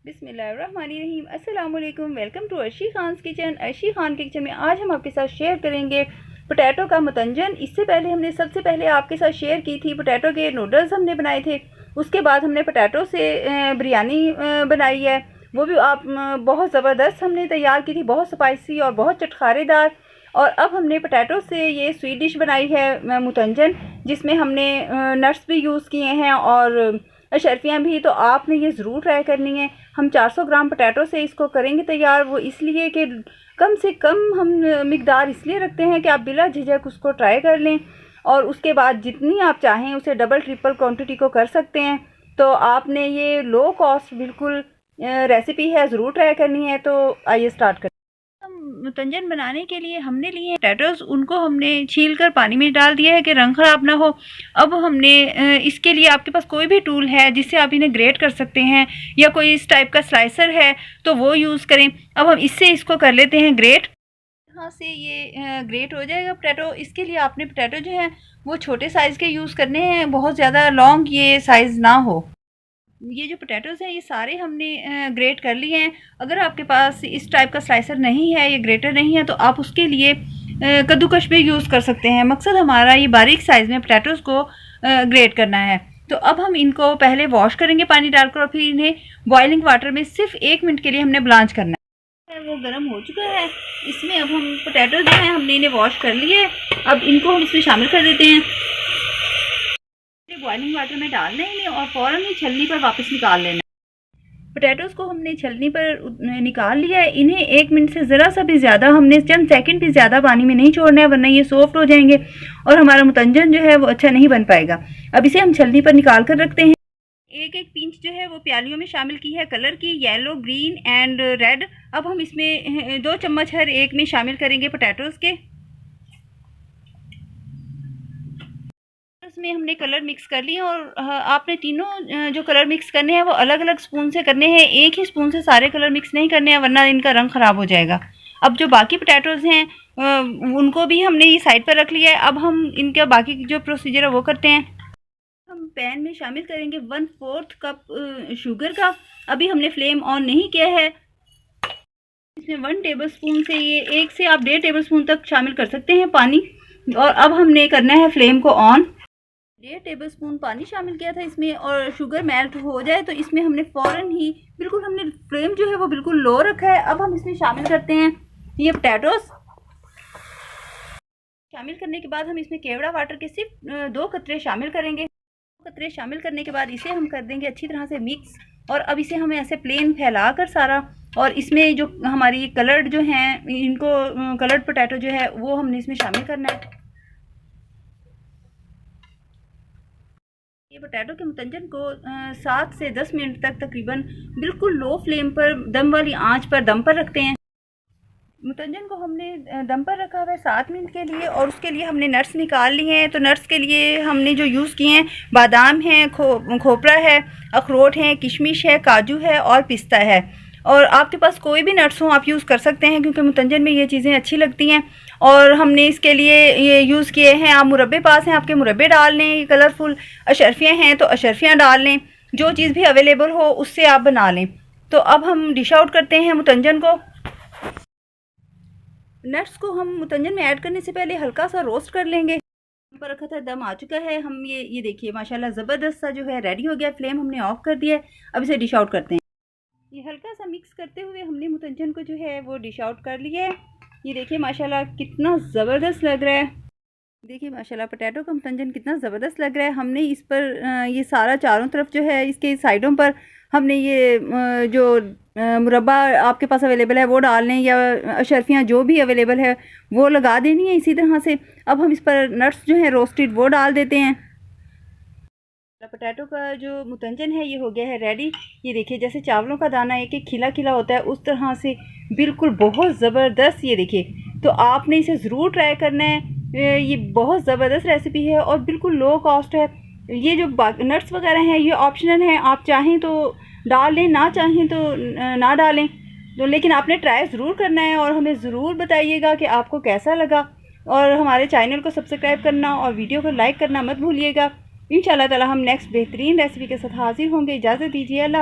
बिस्मिल्लाहिर्रहमानिर्रहीम। अस्सलाम वालेकुम। Welcome to Arshi Khan's kitchen. Arshi Khan के किचन में आज हम आपके साथ शेयर करेंगे पोटैटो का मुतंजन। इससे पहले हमने सबसे पहले आपके साथ शेयर की थी पोटैटो के नूडल्स हमने बनाए थे। उसके बाद हमने पोटैटो से बिरयानी बनाई है, वो भी आप बहुत ज़बरदस्त हमने तैयार की थी, बहुत स्पाइसी और बहुत चटखारेदार। और अब हमने पोटैटो से ये स्वीट डिश बनाई है मुतंजन, जिसमें हमने नट्स भी यूज़ किए हैं और अशरफियाँ भी। तो आपने ये ज़रूर ट्राई करनी है। हम 400 ग्राम पोटैटो से इसको करेंगे तैयार, वो इसलिए कि कम से कम हम मिकदार इसलिए रखते हैं कि आप बिला झिझक उसको ट्राई कर लें और उसके बाद जितनी आप चाहें उसे डबल ट्रिपल क्वांटिटी को कर सकते हैं। तो आपने ये लो कॉस्ट बिल्कुल रेसिपी है, ज़रूर ट्राई करनी है। तो आइए स्टार्ट करते हैं। मुतंजन बनाने के लिए हमने लिए पोटैटोज़, उनको हमने छील कर पानी में डाल दिया है कि रंग ख़राब ना हो। अब हमने इसके लिए आपके पास कोई भी टूल है जिससे आप इन्हें ग्रेट कर सकते हैं, या कोई इस टाइप का स्लाइसर है तो वो यूज़ करें। अब हम इससे इसको कर लेते हैं ग्रेट। यहाँ से ये ग्रेट हो जाएगा पोटैटो। इसके लिए आपने पोटैटो जो है वो छोटे साइज़ के यूज़ करने हैं, बहुत ज़्यादा लॉन्ग ये साइज़ ना हो। ये जो पोटैटोज़ हैं ये सारे हमने ग्रेट कर लिए हैं। अगर आपके पास इस टाइप का स्लाइसर नहीं है, ये ग्रेटर नहीं है, तो आप उसके लिए कद्दूकश भी यूज़ कर सकते हैं। मकसद हमारा ये बारीक साइज़ में पोटैटोज़ को ग्रेट करना है। तो अब हम इनको पहले वॉश करेंगे पानी डालकर और फिर इन्हें बॉइलिंग वाटर में सिर्फ 1 मिनट के लिए हमने ब्लांच करना है। वो गर्म हो चुका है। इसमें अब हम पोटैटो जो हैं हमने इन्हें वॉश कर लिए। अब इनको हम इसमें शामिल कर देते हैं। बॉइलिंग वाटर में डालना ही नहीं और फ़ौरन ही छलनी पर वापस निकाल लेना। पोटैटोज़ को हमने छलनी पर निकाल लिया है। इन्हें 1 मिनट से ज़रा सा भी ज़्यादा, हमने चंद सेकंड भी ज़्यादा पानी में नहीं छोड़ना है, वरना ये सॉफ्ट हो जाएंगे और हमारा मुतंजन जो है वो अच्छा नहीं बन पाएगा। अब इसे हम छलनी पर निकाल कर रखते हैं। एक पिंच जो है वो प्यालियों में शामिल की है कलर की, येलो, ग्रीन एंड रेड। अब हम इसमें 2 चम्मच हर एक में शामिल करेंगे पोटैटोज़ के। इसमें हमने कलर मिक्स कर लिए और आपने तीनों जो कलर मिक्स करने हैं वो अलग अलग स्पून से करने हैं, एक ही स्पून से सारे कलर मिक्स नहीं करने हैं, वरना इनका रंग ख़राब हो जाएगा। अब जो बाकी पोटैटोज़ हैं उनको भी हमने ये साइड पर रख लिया है। अब हम इनका बाकी जो प्रोसीजर है वो करते हैं। हम पैन में शामिल करेंगे 1/4 कप शुगर का। अभी हमने फ्लेम ऑन नहीं किया है। इसमें 1 टेबल स्पून से ये 1 से आप 1.5 टेबल स्पून तक शामिल कर सकते हैं पानी। और अब हमने करना है फ्लेम को ऑन। 1.5 टेबल स्पून पानी शामिल किया था इसमें, और शुगर मेल्ट हो जाए तो इसमें हमने फ़ौरन ही बिल्कुल हमने फ्लेम जो है वो बिल्कुल लो रखा है। अब हम इसमें शामिल करते हैं ये पोटैटोज़। शामिल करने के बाद हम इसमें केवड़ा वाटर के सिर्फ 2 कतरे शामिल करेंगे। 2 कतरे शामिल करने के बाद इसे हम कर देंगे अच्छी तरह से मिक्स। और अब इसे हमें ऐसे प्लेन फैला कर सारा, और इसमें जो हमारी कलर्ड जो हैं इनको कलर्ड पोटैटो जो है वो हमने इसमें शामिल करना है। ये पोटैटो के मुतंजन को 7 से 10 मिनट तक तकरीबन बिल्कुल लो फ्लेम पर दम वाली आंच पर दम पर रखते हैं। मुतंजन को हमने दम पर रखा हुआ है 7 मिनट के लिए, और उसके लिए हमने नट्स निकाल लिए हैं। तो नट्स के लिए हमने जो यूज़ किए हैं बादाम है, खोपरा है, अखरोट है, किशमिश है, काजू है और पिस्ता है। और आपके पास कोई भी नट्स हो आप यूज़ कर सकते हैं, क्योंकि मुतंजन में ये चीज़ें अच्छी लगती हैं। और हमने इसके लिए ये यूज़ किए हैं, आप मुरब्बे पास हैं आपके मुरब्बे डाल लें, ये कलरफुल अशरफियाँ हैं तो अशरफियाँ डाल लें, जो चीज़ भी अवेलेबल हो उससे आप बना लें। तो अब हम डिश आउट करते हैं मुतंजन को। नट्स को हम मुतंजन में ऐड करने से पहले हल्का सा रोस्ट कर लेंगे। पर रखा था, दम आ चुका है। हम ये देखिए माशाल्लाह ज़बरदस्त सा जो है रेडी हो गया। फ्लेम हमने ऑफ कर दिया है। अब इसे डिश आउट करते हैं। ये हल्का सा मिक्स करते हुए हमने मुतंजन को जो है वो डिश आउट कर लिया है। ये देखिए माशाल्लाह कितना ज़बरदस्त लग रहा है। देखिए माशाल्लाह पोटैटो का मुतंजन कितना ज़बरदस्त लग रहा है। हमने इस पर ये सारा चारों तरफ जो है इसके साइडों पर हमने ये जो मुरब्बा आपके पास अवेलेबल है वो डाल लें, या अशरफियाँ जो भी अवेलेबल है वो लगा देनी है इसी तरह से। अब हम इस पर नट्स जो हैं रोस्टेड वो डाल देते हैं। पोटैटो का जो मुतंजन है ये हो गया है रेडी। ये देखिए जैसे चावलों का दाना एक एक खिला खिला होता है उस तरह से बिल्कुल बहुत ज़बरदस्त। ये देखिए, तो आपने इसे ज़रूर ट्राई करना है। ये बहुत ज़बरदस्त रेसिपी है और बिल्कुल लो कॉस्ट है। ये जो नट्स वगैरह हैं ये ऑप्शनल हैं, आप चाहें तो डाल लें, ना चाहें तो ना डालें। तो लेकिन आपने ट्राई ज़रूर करना है और हमें ज़रूर बताइएगा कि आपको कैसा लगा। और हमारे चैनल को सब्सक्राइब करना और वीडियो को लाइक करना मत भूलिएगा। इंशाल्लाह ताला हम नेक्स्ट बेहतरीन रेसिपी के साथ हाजिर होंगे। इजाज़त दीजिए। अल्लाह।